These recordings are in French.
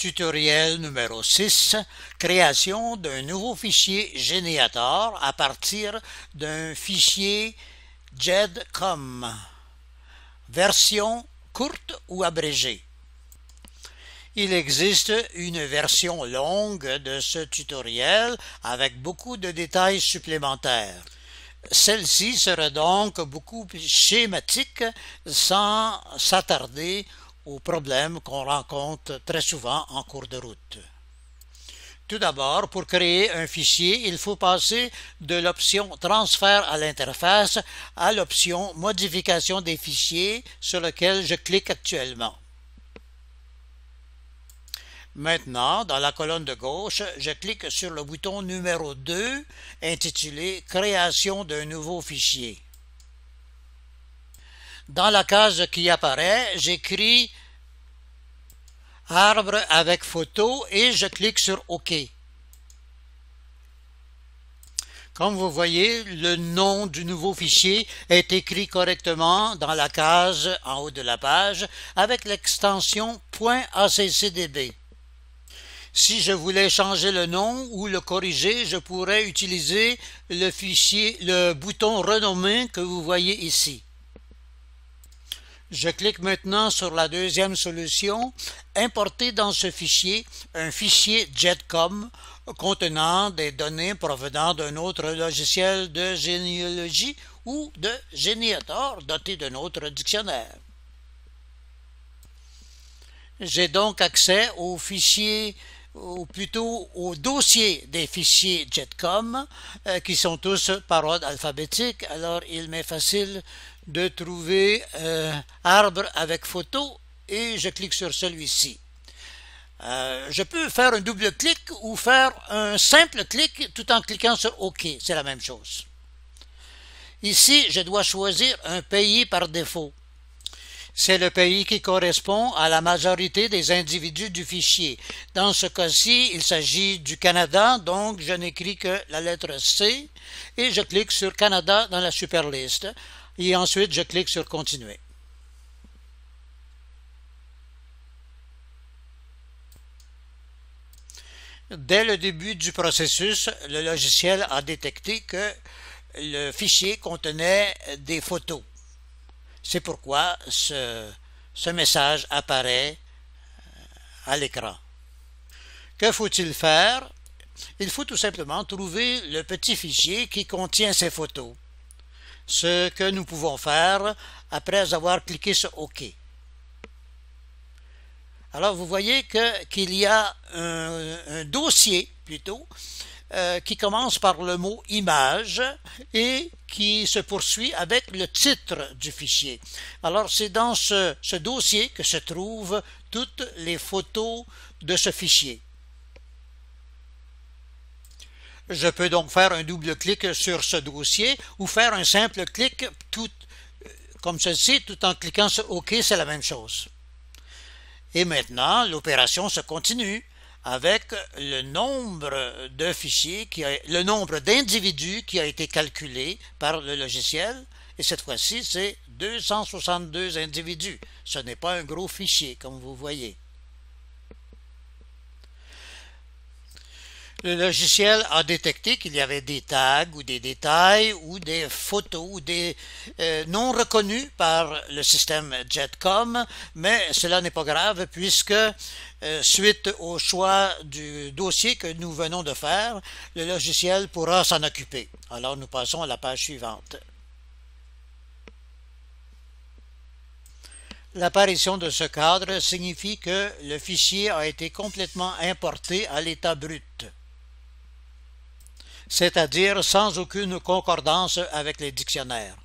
Tutoriel numéro 6. Création d'un nouveau fichier Geniator à partir d'un fichier GEDCOM. Version courte ou abrégée. Il existe une version longue de ce tutoriel avec beaucoup de détails supplémentaires. Celle-ci sera donc beaucoup plus schématique sans s'attarder aux problèmes qu'on rencontre très souvent en cours de route. Tout d'abord, pour créer un fichier, il faut passer de l'option Transfert à l'interface à l'option Modification des fichiers sur laquelle je clique actuellement. Maintenant, dans la colonne de gauche, je clique sur le bouton numéro 2 intitulé Création d'un nouveau fichier. Dans la case qui apparaît, j'écris Arbre avec photo et je clique sur OK. Comme vous voyez, le nom du nouveau fichier est écrit correctement dans la case en haut de la page avec l'extension .accdb. Si je voulais changer le nom ou le corriger, je pourrais utiliser le bouton Renommer que vous voyez ici. Je clique maintenant sur la deuxième solution, importer dans ce fichier un fichier GEDCOM contenant des données provenant d'un autre logiciel de généalogie ou de Geniator doté d'un autre dictionnaire. J'ai donc accès au fichier, ou plutôt au dossier des fichiers GEDCOM qui sont tous par ordre alphabétique, alors il m'est facile de trouver arbre avec photo et je clique sur celui-ci. Je peux faire un double clic ou faire un simple clic tout en cliquant sur OK, c'est la même chose. Ici, je dois choisir un pays par défaut. C'est le pays qui correspond à la majorité des individus du fichier. Dans ce cas-ci, il s'agit du Canada, donc je n'écris que la lettre C et je clique sur Canada dans la superliste et ensuite je clique sur Continuer. Dès le début du processus, le logiciel a détecté que le fichier contenait des photos. C'est pourquoi ce message apparaît à l'écran. Que faut-il faire? Il faut tout simplement trouver le petit fichier qui contient ces photos. Ce que nous pouvons faire après avoir cliqué sur OK. Alors vous voyez qu'il y a un dossier plutôt qui commence par le mot image et qui se poursuit avec le titre du fichier. Alors c'est dans ce dossier que se trouvent toutes les photos de ce fichier. Je peux donc faire un double clic sur ce dossier ou faire un simple clic comme ceci tout en cliquant sur OK, c'est la même chose. Et maintenant, l'opération se continue avec le nombre de fichiers, le nombre d'individus qui a été calculé par le logiciel. Et cette fois-ci, c'est 262 individus. Ce n'est pas un gros fichier, comme vous voyez. Le logiciel a détecté qu'il y avait des tags ou des détails ou des photos ou des non reconnus par le système GEDCOM, mais cela n'est pas grave puisque suite au choix du dossier que nous venons de faire, le logiciel pourra s'en occuper. Alors nous passons à la page suivante. L'apparition de ce cadre signifie que le fichier a été complètement importé à l'état brut, c'est-à-dire sans aucune concordance avec les dictionnaires.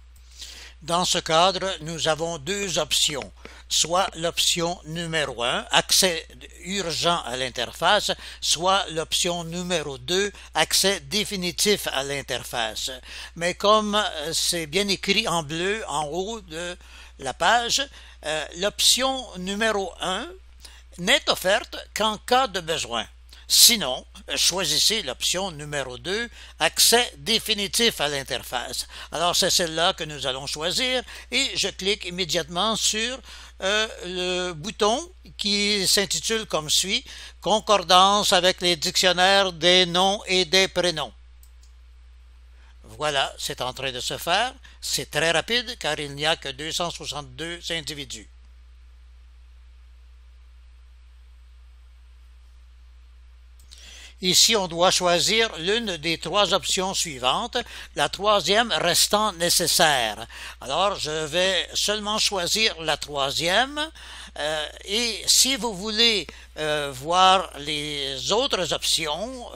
Dans ce cadre, nous avons deux options, soit l'option numéro 1, accès urgent à l'interface, soit l'option numéro 2, accès définitif à l'interface. Mais comme c'est bien écrit en bleu en haut de la page, l'option numéro 1 n'est offerte qu'en cas de besoin. Sinon, choisissez l'option numéro 2, accès définitif à l'interface. Alors c'est celle-là que nous allons choisir et je clique immédiatement sur le bouton qui s'intitule comme suit, concordance avec les dictionnaires des noms et des prénoms. Voilà, c'est en train de se faire. C'est très rapide car il n'y a que 262 individus. Ici, on doit choisir l'une des trois options suivantes, la troisième restant nécessaire. Alors, je vais seulement choisir la troisième et si vous voulez voir les autres options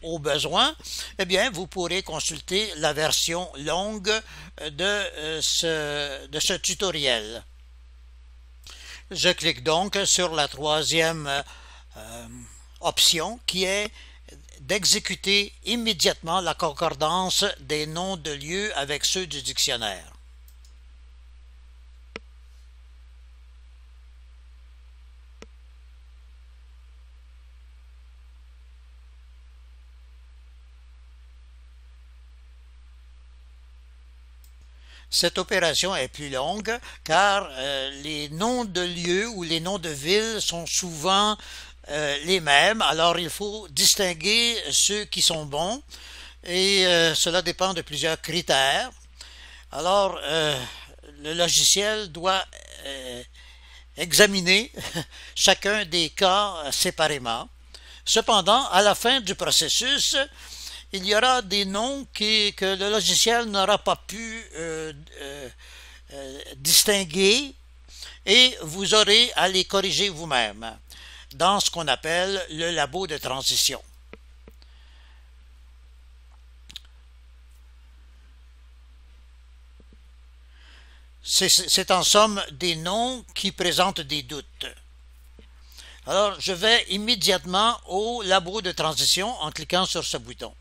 au besoin, eh bien, vous pourrez consulter la version longue de ce tutoriel. Je clique donc sur la troisième option qui est d'exécuter immédiatement la concordance des noms de lieux avec ceux du dictionnaire. Cette opération est plus longue car les noms de lieux ou les noms de villes sont souvent les mêmes, alors il faut distinguer ceux qui sont bons et cela dépend de plusieurs critères. Alors le logiciel doit examiner chacun des cas séparément. Cependant, à la fin du processus, il y aura des noms que le logiciel n'aura pas pu distinguer et vous aurez à les corriger vous-même dans ce qu'on appelle le labo de transition. C'est en somme des noms qui présentent des doutes. Alors, je vais immédiatement au labo de transition en cliquant sur ce bouton.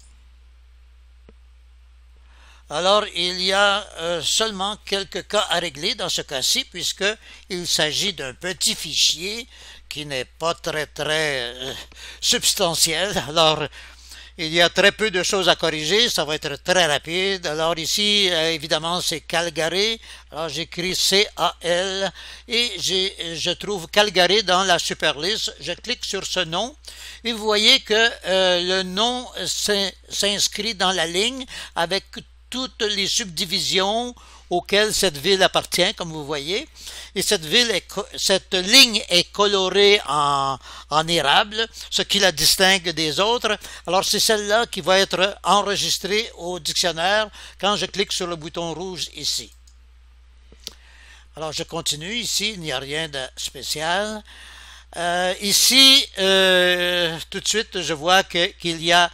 Alors, il y a seulement quelques cas à régler dans ce cas-ci, puisqu'il s'agit d'un petit fichier qui n'est pas très substantiel. Alors, il y a très peu de choses à corriger, ça va être très rapide. Alors ici, évidemment, c'est Calgary. Alors j'écris C-A-L et je trouve Calgary dans la superliste. Je clique sur ce nom et vous voyez que le nom s'inscrit dans la ligne avec toutes les subdivisions auxquelles cette ville appartient, comme vous voyez. Et cette ligne est colorée en érable, ce qui la distingue des autres. Alors c'est celle-là qui va être enregistrée au dictionnaire quand je clique sur le bouton rouge ici. Alors je continue, ici il n'y a rien de spécial. Ici, tout de suite, je vois qu'il y a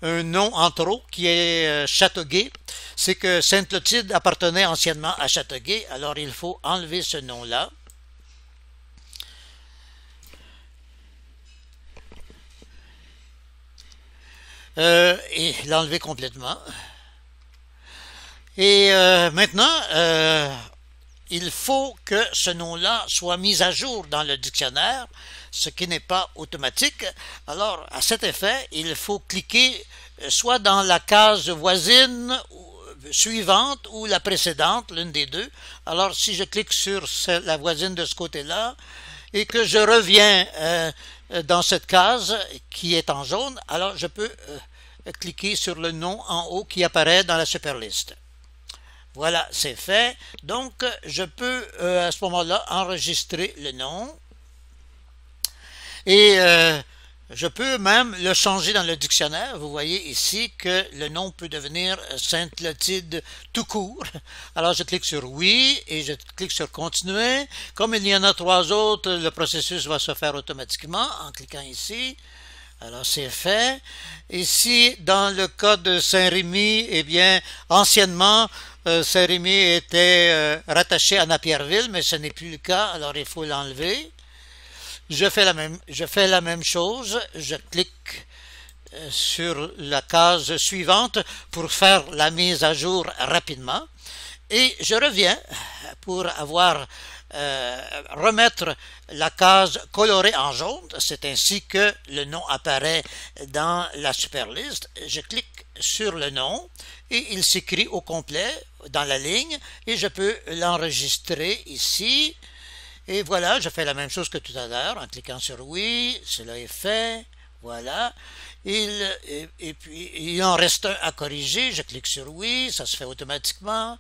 un nom en trop qui est Châteauguay. C'est que Sainte-Clotilde appartenait anciennement à Châteauguay, alors il faut enlever ce nom-là. Et l'enlever complètement. Et maintenant, il faut que ce nom-là soit mis à jour dans le dictionnaire, ce qui n'est pas automatique. Alors, à cet effet, il faut cliquer soit dans la case voisine suivante ou la précédente, l'une des deux. Alors, si je clique sur la voisine de ce côté-là et que je reviens dans cette case qui est en jaune, alors je peux cliquer sur le nom en haut qui apparaît dans la superliste. Voilà, c'est fait. Donc, je peux à ce moment-là enregistrer le nom. Et je peux même le changer dans le dictionnaire. Vous voyez ici que le nom peut devenir Sainte-Clotilde tout court. Alors, je clique sur oui et je clique sur continuer. Comme il y en a trois autres, le processus va se faire automatiquement en cliquant ici. Alors, c'est fait. Ici, dans le cas de Saint-Rémy, eh bien, anciennement, Saint-Rémy était rattaché à Napierville, mais ce n'est plus le cas, alors il faut l'enlever. Je fais la même chose, je clique sur la case suivante pour faire la mise à jour rapidement et je reviens pour avoir remettre la case colorée en jaune. C'est ainsi que le nom apparaît dans la superliste. Je clique sur le nom et il s'écrit au complet dans la ligne et je peux l'enregistrer ici. Et voilà, je fais la même chose que tout à l'heure en cliquant sur oui, cela est fait. Voilà. Et puis, il en reste un à corriger. Je clique sur oui, ça se fait automatiquement.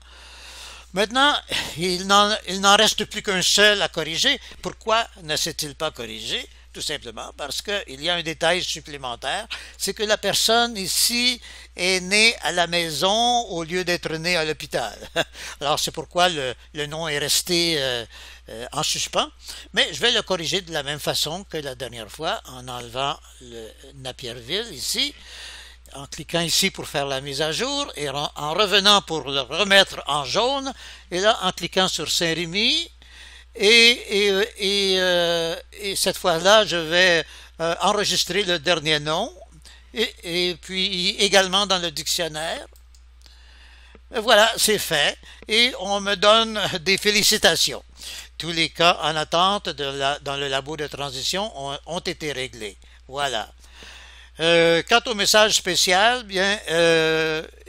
Maintenant, il n'en reste plus qu'un seul à corriger. Pourquoi ne s'est-il pas corrigé? Tout simplement parce qu'il y a un détail supplémentaire, c'est que la personne ici est née à la maison au lieu d'être née à l'hôpital. Alors c'est pourquoi le nom est resté en suspens, mais je vais le corriger de la même façon que la dernière fois en enlevant le Napierville ici, en cliquant ici pour faire la mise à jour et en revenant pour le remettre en jaune, et là en cliquant sur Saint-Rémy. Et cette fois-là, je vais enregistrer le dernier nom et puis également dans le dictionnaire. Et voilà, c'est fait et on me donne des félicitations. Tous les cas en attente dans le labo de transition ont été réglés. Voilà. Quant au message spécial, bien,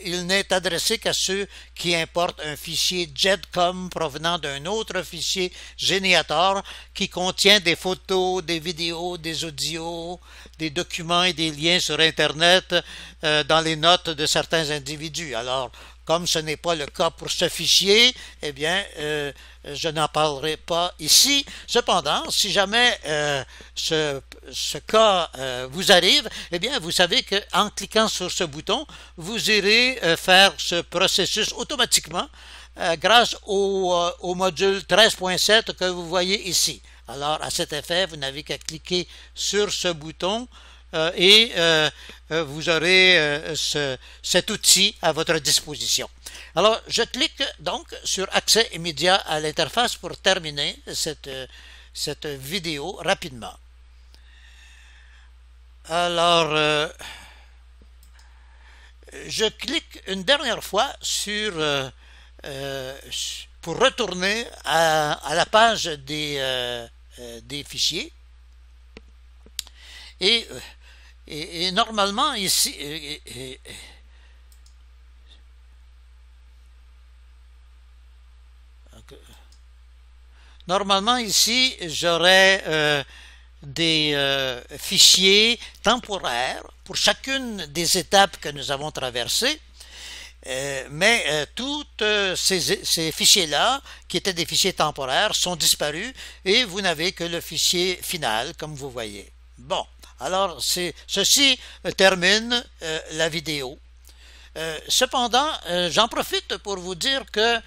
il n'est adressé qu'à ceux qui importent un fichier JEDCOM provenant d'un autre fichier Geniator qui contient des photos, des vidéos, des audios, des documents et des liens sur Internet dans les notes de certains individus. Alors, comme ce n'est pas le cas pour ce fichier, eh bien, je n'en parlerai pas ici. Cependant, si jamais ce cas vous arrive, eh bien, vous savez qu'en cliquant sur ce bouton, vous irez faire ce processus automatiquement grâce au module 13.7 que vous voyez ici. Alors, à cet effet, vous n'avez qu'à cliquer sur ce bouton et vous aurez cet outil à votre disposition. Alors, je clique donc sur Accès immédiat à l'interface pour terminer cette vidéo rapidement. Alors, je clique une dernière fois sur pour retourner à la page des fichiers. Et normalement ici, j'aurai des fichiers temporaires pour chacune des étapes que nous avons traversées. Mais tous ces fichiers-là, qui étaient des fichiers temporaires, sont disparus et vous n'avez que le fichier final, comme vous voyez. Bon, alors ceci termine la vidéo. Cependant, j'en profite pour vous dire que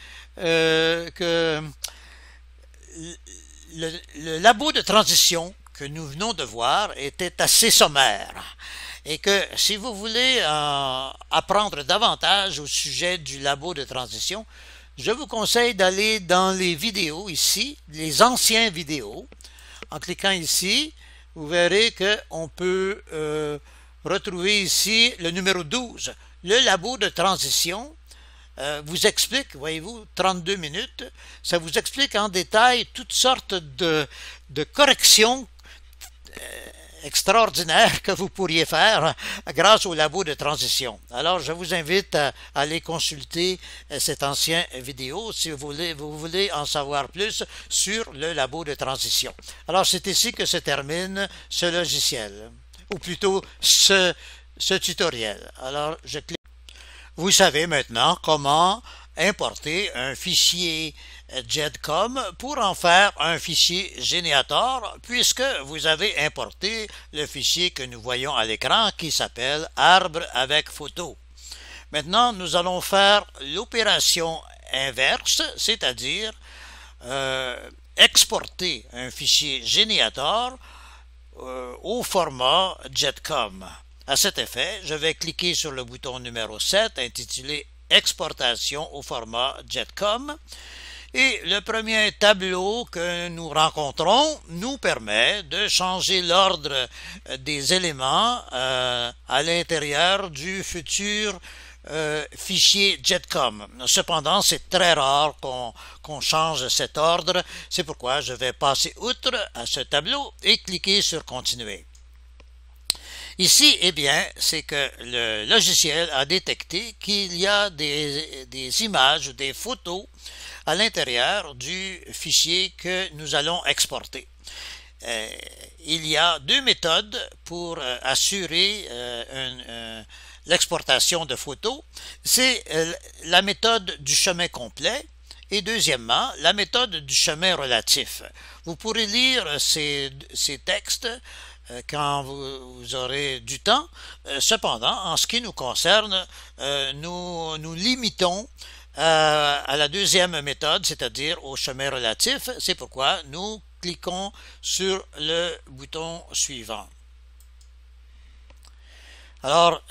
le labo de transition que nous venons de voir était assez sommaire et que si vous voulez apprendre davantage au sujet du labo de transition, je vous conseille d'aller dans les vidéos ici, les anciens vidéos. En cliquant ici, vous verrez qu'on peut retrouver ici le numéro 12. Le labo de transition vous explique, voyez-vous, 32 minutes, ça vous explique en détail toutes sortes de corrections extraordinaires que vous pourriez faire grâce au labo de transition. Alors, je vous invite à aller consulter cette ancienne vidéo si vous voulez en savoir plus sur le labo de transition. Alors, c'est ici que se termine ce logiciel, ou plutôt ce tutoriel. Alors, je clique. Vous savez maintenant comment importer un fichier JEDCOM pour en faire un fichier Geniator, puisque vous avez importé le fichier que nous voyons à l'écran qui s'appelle arbre avec photo. Maintenant, nous allons faire l'opération inverse, c'est-à-dire exporter un fichier Geniator au format JEDCOM. À cet effet, je vais cliquer sur le bouton numéro 7 intitulé Exportation au format JEDCOM et le premier tableau que nous rencontrons nous permet de changer l'ordre des éléments à l'intérieur du futur fichier JETCOM. Cependant, c'est très rare qu'on change cet ordre. C'est pourquoi je vais passer outre à ce tableau et cliquer sur Continuer. Ici, eh bien, c'est que le logiciel a détecté qu'il y a des images ou des photos à l'intérieur du fichier que nous allons exporter. Il y a deux méthodes pour assurer l'exportation de photos. C'est la méthode du chemin complet et deuxièmement, la méthode du chemin relatif. Vous pourrez lire ces textes quand vous aurez du temps. Cependant, en ce qui nous concerne, nous limitons à la deuxième méthode, c'est-à-dire au chemin relatif. C'est pourquoi nous cliquons sur le bouton suivant. Alors,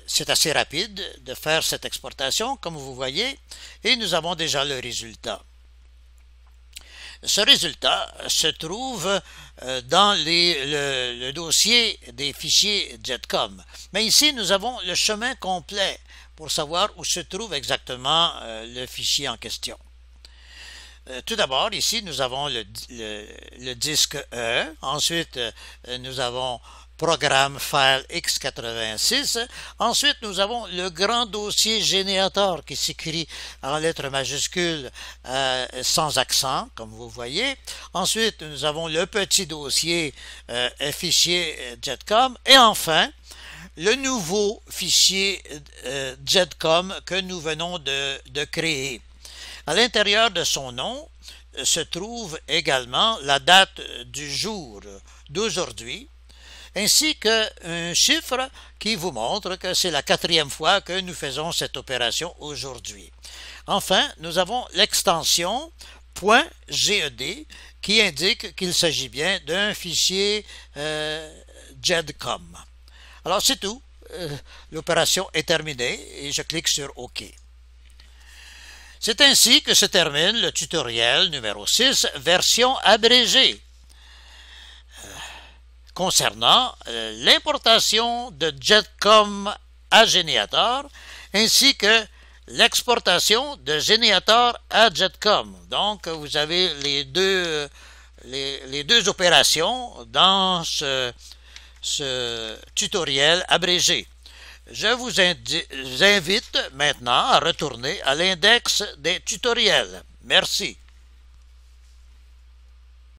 c'est assez rapide de faire cette exportation, comme vous voyez, et nous avons déjà le résultat. Ce résultat se trouve dans le dossier des fichiers JETCOM. Mais ici, nous avons le chemin complet pour savoir où se trouve exactement le fichier en question. Tout d'abord, ici, nous avons le disque E. Ensuite, nous avons programme file x86. Ensuite, nous avons le grand dossier générateur qui s'écrit en lettres majuscules sans accent, comme vous voyez. Ensuite, nous avons le petit dossier fichier JETCOM. Et enfin, le nouveau fichier JETCOM que nous venons de créer. À l'intérieur de son nom se trouve également la date du jour d'aujourd'hui, ainsi qu'un chiffre qui vous montre que c'est la 4e fois que nous faisons cette opération aujourd'hui. Enfin, nous avons l'extension .ged qui indique qu'il s'agit bien d'un fichier JETCOM. Alors c'est tout, l'opération est terminée et je clique sur OK. C'est ainsi que se termine le tutoriel numéro 6, version abrégée, concernant l'importation de JETCOM à Geniator, ainsi que l'exportation de Geniator à JETCOM. Donc, vous avez les deux opérations dans ce tutoriel abrégé. Je vous invite maintenant à retourner à l'index des tutoriels. Merci.